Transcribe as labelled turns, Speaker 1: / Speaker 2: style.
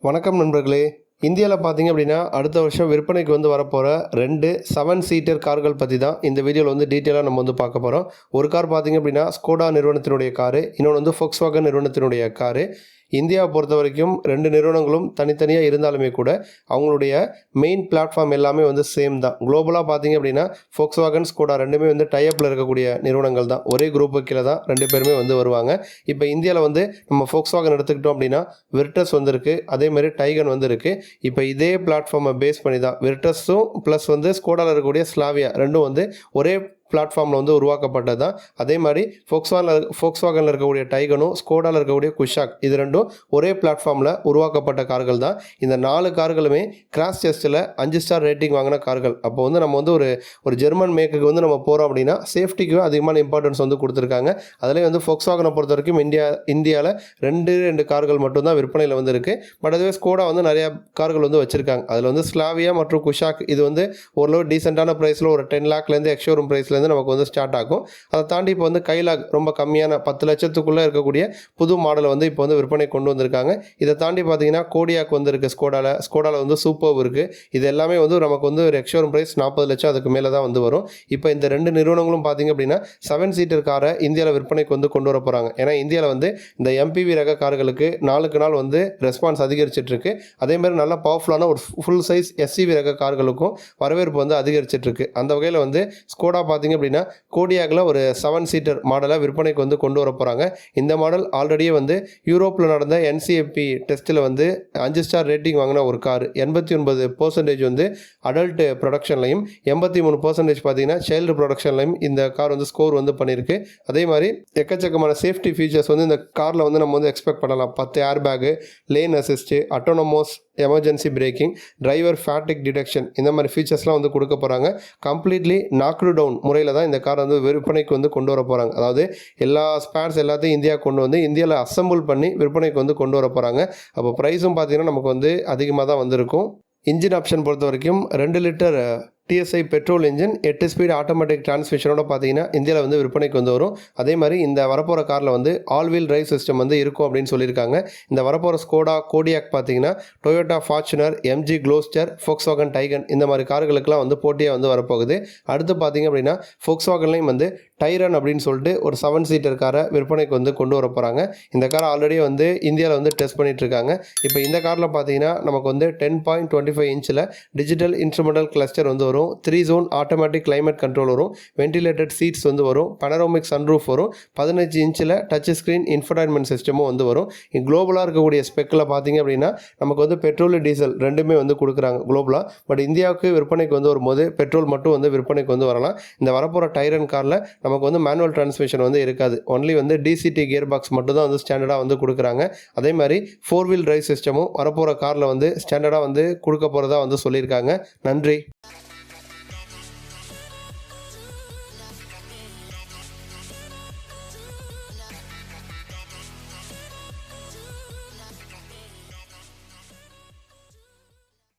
Speaker 1: வணக்கம் நண்பர்களே. இந்தியாவில் பார்த்தீங்க அப்படின்னா அடுத்த வருஷம் விற்பனைக்கு வரப்போகிற 2 7 சீட்டர் கார்கள் பற்றி தான் இந்த வீடியோவில் டீட்டெயிலாக நம்ம பார்க்க போகிறோம். ஒரு கார் பார்த்தீங்க அப்படின்னா ஸ்கோடா நிறுவனத்தினுடைய காரு, இன்னொன்று Volkswagen நிறுவனத்தினுடைய காரு. இந்தியாவை பொறுத்த வரைக்கும் 2 நிறுவனங்களும் தனித்தனியாக இருந்தாலுமே கூட அவங்களுடைய மெயின் பிளாட்ஃபார்ம் எல்லாமே சேம் தான். குளோபலாக பார்த்தீங்க அப்படின்னா Volkswagen, ஸ்கோடா ரெண்டுமே டைப்பில் இருக்கக்கூடிய நிறுவனங்கள் தான். ஒரே குரூப்பு கீழே தான் 2 பேருமே வருவாங்க. இப்போ இந்தியாவில் நம்ம Volkswagen எடுத்துக்கிட்டோம் அப்படின்னா விர்டஸ் இருக்குது, அதேமாதிரி டைகன் இருக்குது. இப்போ இதே பிளாட்ஃபார்மை பேஸ் பண்ணி தான் விர்டஸும் ப்ளஸ் ஸ்கோடாவில் இருக்கக்கூடிய ஸ்லாவியா ரெண்டும் ஒரே பிளாட்ஃபார்மில் உருவாக்கப்பட்டது தான். அதே மாதிரி Volkswagenல இருக்கக்கூடிய டைகனும் ஸ்கோடாவில் இருக்கக்கூடிய குஷாக் இது ரெண்டும் ஒரே பிளாட்ஃபார்மில் உருவாக்கப்பட்ட கார்கள் தான். இந்த 4 கார்களுமே கிராஷ் டெஸ்ட்டில் 5 ஸ்டார் ரேட்டிங் வாங்கின கார்கள். அப்போ நம்ம ஒரு ஜெர்மன் மேக்குக்கு நம்ம போகிறோம் அப்படின்னா சேஃப்டிக்கு அதிகமான இம்பார்ட்டன்ஸ் கொடுத்துருக்காங்க. அதிலே Volkswagenனை பொறுத்த வரைக்கும் இந்தியாவில் 2 கார்கள் மட்டும்தான் விற்பனையில் இருக்குது. பட் அதுவே ஸ்கோடா நிறையா கார்கள் வச்சுருக்காங்க. அதில் ஸ்லாவியா மற்றும் குஷாக் இது ஓரளவு டீசெண்டான ப்ரைஸில் ஒரு 10 லேக்லேருந்து எக்ஸ்ஷோரூம் ப்ரைஸில் நமக்கு ஸ்டார்ட் ஆகும். அதை தாண்டி இப்போ கைலாக் ரொம்ப கம்மியான 10 லட்சத்துக்குள்ளே இருக்கக்கூடிய புது மாடலை இப்போ விற்பனை கொண்டு வந்திருக்காங்க. இதை தாண்டி பார்த்தீங்கன்னா கோடியாக் இருக்குது ஸ்கோடாவில் சூப்பர் இருக்குது. இது எல்லாமே நமக்கு ஒரு எக்ஸ்ஷோரூம் ப்ரைஸ் 40 லட்சம் அதுக்கு மேலே தான் வரும். இப்போ இந்த 2 நிறுவனங்களும் பார்த்தீங்க அப்படின்னா 7 சீட்டர் காரை இந்தியாவில் விற்பனைக்கு கொண்டு வர போகிறாங்க. ஏன்னா இந்தியாவில் இந்த எம்பிவி ரக கார்களுக்கு நாளுக்கு நாள் ரெஸ்பான்ஸ் அதிகரிச்சிட்டு இருக்கு. அதேமாதிரி நல்ல பவர்ஃபுல்லான ஒரு ஃபுல் சைஸ் எஸ்சிவி ரக கார்களுக்கும் வரவேற்பு அதிகரிச்சிட்டு இருக்கு. அந்த வகையில் ஸ்கோடா பார்த்தீங்க அப்படின்னா கோடியாக்ல ஒரு 7 சீட்டர் மாடலை விற்பனைக்கு கொண்டு வர போகிறாங்க. இந்த மாடல் ஆல்ரெடியே யூரோப்பில் நடந்த என்சிஎப்பி டெஸ்ட்டில் 5 ஸ்டார் ரேட்டிங் வாங்கின ஒரு கார். 89% அடல்ட் ப்ரொடக்ஷன்லையும் 83% பார்த்தீங்கன்னா சைல்டு ப்ரொடக்ஷன்லையும் இந்த கார் ஸ்கோர் பண்ணியிருக்கு. அதே மாதிரி எக்கச்சக்கமான சேஃப்டி ஃபீச்சர்ஸ் இந்த காரில் நம்ம எக்ஸ்பெக்ட் பண்ணலாம். 10 airbag, lane assist, autonomous emergency braking, driver fatigue detection இந்த மாதிரி ஃபீச்சர்ஸ்லாம் கொடுக்க போகிறாங்க. கம்ப்ளீட்லி நாக்டு டவுன் முறையில் தான் இந்த கார் விற்பனைக்கு கொண்டு வர போகிறாங்க. அதாவது எல்லா ஸ்பேர்ஸ் எல்லாத்தையும் இந்தியா கொண்டு இந்தியாவில் அசம்பிள் பண்ணி விற்பனைக்கு கொண்டு வர போகிறாங்க. அப்போ ப்ரைஸும் பார்த்தீங்கன்னா நமக்கு அதிகமாக தான் வந்திருக்கும். இன்ஜின் ஆப்ஷன் பொறுத்த வரைக்கும் 2 litre TSI petrol engine 8 speed automatic டிரான்ஸ்மிஷனோட பார்த்தீங்கன்னா இந்தியாவில் விற்பனைக்கு வரும். அதே மாதிரி இந்த வரப்போகிற காரில் ஆல் வீல் டிரைவ் சிஸ்டம் இருக்கும் அப்படின்னு சொல்லியிருக்காங்க. இந்த வரப்போகிற ஸ்கோடா கோடியாக் பார்த்தீங்கன்னா Toyota Fortuner, MG Gloster, Volkswagen Taigun இந்த மாதிரி கார்களுக்கெல்லாம் போட்டியாக வரப்போகுது. அடுத்து பார்த்தீங்க அப்படின்னா Volkswagenலையும் டைரன் அப்படின்னு சொல்லிட்டு ஒரு 7 சீட்டர் காரை விற்பனைக்கு கொண்டு வர போகிறாங்க. இந்த காரை ஆல்ரெடி இந்தியாவில் டெஸ்ட் பண்ணிட்டு இருக்காங்க. இப்போ இந்த காரில் பார்த்தீங்கன்னா நமக்கு 10.25 இன்ச்சில் டிஜிட்டல் இன்ஸ்ட்ருமெண்டல் கிளஸ்டர் வரும். 3 zone ஆட்டோமேட்டிக் கிளைமேட் கண்ட்ரோல் வரும். வென்டிலேட்டட் சீட்ஸ் வரும். பனரோமிக் சன்ரூஃப் வரும். 15 இன்ச்சில் டச் ஸ்க்ரீன் இன்ஃபர்டைன்மெண்ட் சிஸ்டமும் வரும். குளோபலாக இருக்கக்கூடிய ஸ்பெக்கில் பார்த்தீங்க அப்படின்னா நமக்கு பெட்ரோல் டீசல் ரெண்டுமே கொடுக்குறாங்க குளோபலாக. பட் இந்தியாவுக்கு விற்பனைக்கு வரும்போது பெட்ரோல் மட்டும் விற்பனைக்கு வரலாம். இந்த வரப்போகிற டைரன் காரில் நமக்கு மேனுவல் டிரான்ஸ்மிஷன் இருக்காது. ஒன்லி DCT கியர் பாக்ஸ் மட்டும் தான் ஸ்டாண்டர்டாக கொடுக்குறாங்க. அதே மாதிரி 4 வீல் டிரைவ் சிஸ்டமும் வரப்போகிற காரில் ஸ்டாண்டர்டாக கொடுக்க போகிறதா சொல்லியிருக்காங்க. நன்றி.